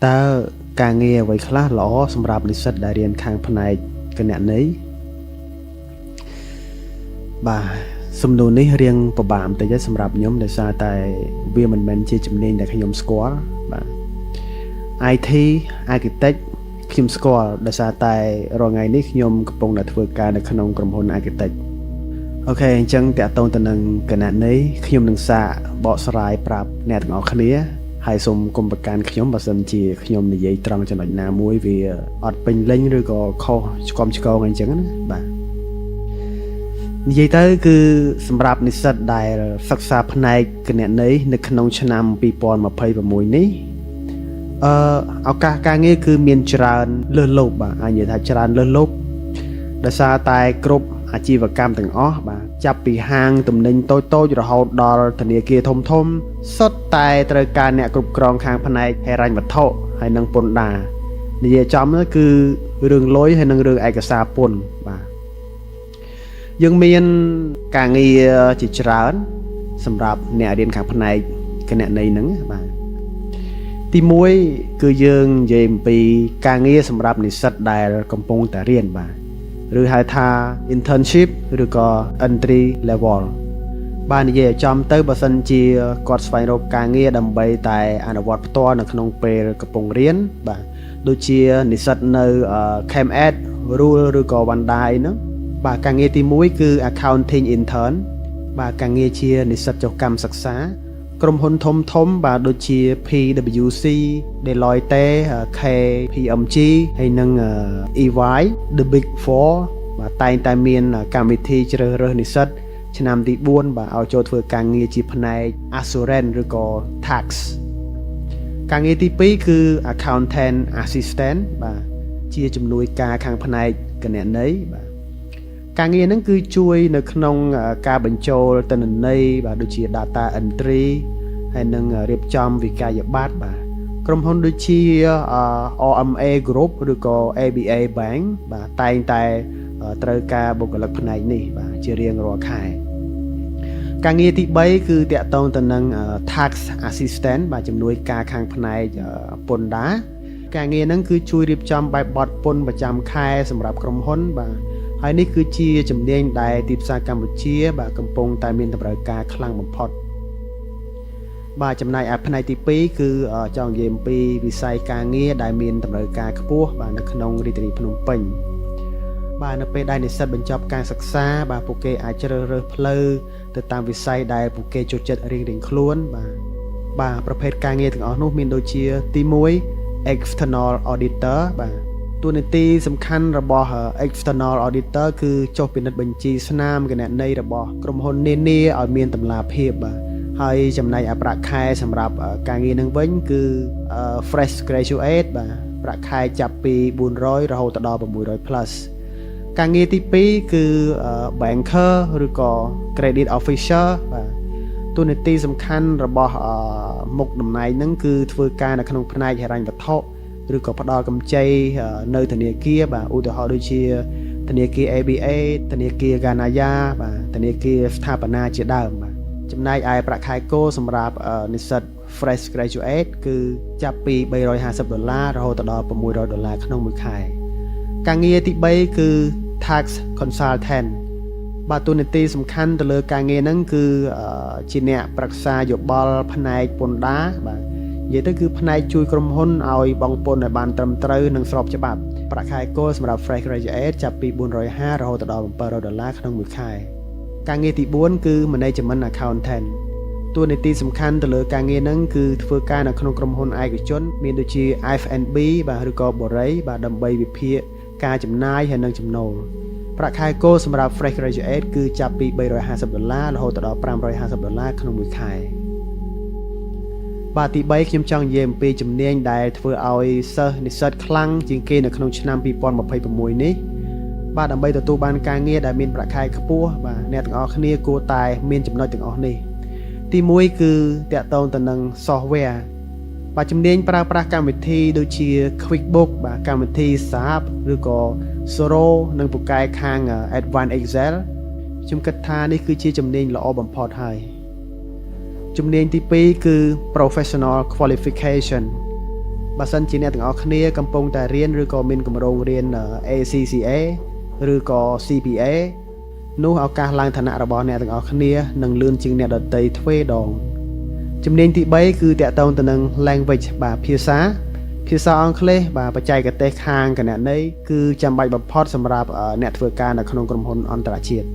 តើការងារអ្វីខ្លះល្អសម្រាប់និស្សិតដែលរៀនខាងផ្នែកគណនេយ្យបាទសំណួរនេះរៀងពិបាកបន្តិចទេសម្រាប់ខ្ញុំដោយសារតែវាមិនមែនជាជំនាញដែលខ្ញុំស្គាល់បាទ IT Architect ខ្ញុំស្គាល់ដោយសារតែរាល់ថ្ងៃនេះខ្ញុំកំពុងតែធ្វើការនៅក្នុងក្រុមហ៊ុន Architect អូខេអញ្ចឹងតាក់ទងទៅនឹងគណនេយ្យខ្ញុំនឹងសាកបកស្រាយប្រាប់អ្នកទាំងអស់គ្នាហើយសូមកុំប្រកាន់ខ្ញុំបើសិនជាខ្ញុំនិយាយត្រង់ចំណុចណាមួយវាអត់ពេញលេញឬក៏ខុសឆ្គំឆ្គងអីចឹងណាបាទនិយាយទៅគឺសម្រាប់និស្សិតដែលសិក្សាផ្នែកគណនេយ្យនៅក្នុងឆ្នាំ2026នេះឱកាសការងារគឺមានច្រើនលើសលប់បាទអាចនិយាយថាច្រើនលើសលប់ដោយសារតែគ្រប់អាជីវកម្មទាំងអស់បាទចាប់ពីហាងទំនិញតូចៗរហូតដល់ធនាគារធំៗសុទ្ធតែត្រូវការអ្នកគ្រប់គ្រងខាងផ្នែកហិរញ្ញវត្ថុហើយនិងពន្ធដារនិយាយចំនោះគឺរឿងលុយហើយនិងរឿងឯកសារពន្ធបាទយើងមានការងារជាច្រើនសម្រាប់អ្នករៀនខាងផ្នែកគណនេយ្យហ្នឹងបាទទី1គឺយើងនិយាយអំពីការងារសម្រាប់និស្សិតដែលកំពុងតែរៀនបាទឬហៅថា internship ឬក៏ entry level បាទនិយាយឲ្យចំទៅបើសិនជាគាត់ស្វែងរកការងារដើម្បីតែអនុវត្តផ្ទាល់នៅក្នុងពេលកំពុងរៀនបាទដូចជានិស្សិតនៅ ChemEd Rule ឬក៏ Bandai ហ្នឹងបាទការងារទី1គឺ accounting intern បាទការងារជានិស្សិតចុះកម្មសិក្សាក្រុមហ៊ុនធំបាទដូចជា PwC Deloitte KPMG ហើយនិង EY The Big Four បាទតែងតែមានកម្មវិធីជ្រើសរើសនិស្សិតឆ្នាំទី4បាទឲ្យចូលធ្វើការងារជាផ្នែក Assurance ឬក៏ Tax ការងារទី2គឺ Accountant Assistant បាទជាជំនួយការខាងផ្នែកគណនេយ្យបាទការងារហ្នឹងគឺជួយនៅក្នុងការបញ្ចូលទិន្នន័យបាទដូចជា data entry ហើយនឹងរៀបចំវិក័យប័ត្របាទក្រុមហ៊ុនដូចជា RMA Group ឬក៏ ABA Bank បាទតែងតែត្រូវការបុគ្គលិកផ្នែកនេះបាទជារៀងរាល់ខែការងារទី3គឺតាក់ទងទៅនឹង Tax Assistant បាទជំនួយការខាងផ្នែកពន្ធដារការងារហ្នឹងគឺជួយរៀបចំបែបបទពន្ធប្រចាំខែសម្រាប់ក្រុមហ៊ុនបាទហើយនេះគឺជាជំនាញដែលទីផ្សារកម្ពុជាបាទកំពុងតែមានតម្រូវការខ្លាំងបំផុតបាទចំណែកឯផ្នែកទី2គឺចង់និយាយអំពីវិស័យការងារដែលមានតម្រូវការខ្ពស់បាទនៅក្នុងរាជធានីភ្នំពេញបាទនៅពេលដែលនិស្សិតបញ្ចប់ការសិក្សាបាទពួកគេអាចជ្រើសរើសផ្លូវទៅតាមវិស័យដែលពួកគេចូលចិត្តរៀងៗខ្លួនបាទប្រភេទការងារទាំងអស់នោះមានដូចជាទី1 external auditor បាទតួនាទីសំខាន់របស់ external auditor គឺចុះពិនិត្យបញ្ជីស្នាមគណនេយ្យរបស់ក្រុមហ៊ុននានាឲ្យមានតម្លាភាពបាទហើយចំណែកប្រាក់ខែសម្រាប់ការងារនឹងវិញគឺ fresh graduate បាទប្រាក់ខែចាប់ពី400រហូតដល់600 plus ការងារទី2គឺ banker ឬក៏ credit officer បាទតួនាទីសំខាន់របស់មុខតំណែងហ្នឹងគឺធ្វើការនៅក្នុងផ្នែកហិរញ្ញវត្ថុឬក៏ផ្ដល់កម្ចីនៅធនាគារបាទឧទាហរណ៍ដូចជាធនាគារ ABA ធនាគារ Ganaya បាទធនាគារស្ថាបនាជាដើមបាទចំណែកឯប្រាក់ខែគោលសម្រាប់និស្សិត fresh graduate គឺចាប់ពី$350រហូតដល់$600ក្នុងមួយខែការងារទី3គឺ tax consultant បាទតួនាទីសំខាន់ទៅលើការងារហ្នឹងគឺជាអ្នកប្រឹក្សាយោបល់ផ្នែកពន្ធដារបាទនិយាយទៅគឺផ្នែកជួយក្រុមហ៊ុនឲ្យបង់ពន្ធឲ្យបានត្រឹមត្រូវនិងស្របច្បាប់ប្រាក់ខែគោលសម្រាប់ fresh graduate ចាប់ពី$450រហូតដល់$700ក្នុងមួយខែការងារទី4គឺ management accountant តួនាទីសំខាន់ទៅលើការងារហ្នឹងគឺធ្វើការនៅក្នុងក្រុមហ៊ុនឯកជនមានដូចជា F&B បាទឬក៏បរិយាបាទដើម្បីវិភាគការចំណាយហើយនិងចំណូលប្រាក់ខែគោលសម្រាប់ fresh graduate គឺចាប់ពី$350រហូតដល់$550ក្នុងមួយខែបាទទី3ខ្ញុំចង់និយាយអំពីជំនាញដែលធ្វើឲ្យសិស្សនិស្សិតខ្លាំងជាងគេនៅក្នុងឆ្នាំ2026នេះបាទដើម្បីទទួលបានការងារដែលមានប្រាក់ខែខ្ពស់បាទអ្នកទាំងអស់គ្នាគួរតែមានចំណុចទាំងអស់នេះទី1គឺតាក់ទងទៅនឹង software បាទជំនាញប្រើប្រាស់កម្មវិធីដូចជា QuickBook បាទកម្មវិធី SAP ឬក៏ Xero និងពូកែខាង Advanced Excel ខ្ញុំគិតថានេះគឺជាជំនាញល្អបំផុតហើយជំនាញទី2គឺ professional qualification បើសិនជាអ្នកទាំងអស់គ្នាកំពុងតែរៀនឬក៏មានកម្រងរៀន ACCA ឬក៏ CPA នោះឱកាសឡើងឋានៈរបស់អ្នកទាំងអស់គ្នានឹងលឿនជាងអ្នកដទៃទ្វេដងជំនាញទី3គឺតាក់ទងទៅនឹង language បាទភាសាអង់គ្លេសបាទបច្ចេកទេសខាងគណនេយ្យគឺចាំបាច់បំផុតសម្រាប់អ្នកធ្វើការនៅក្នុងក្រុមហ៊ុនអន្តរជាតិ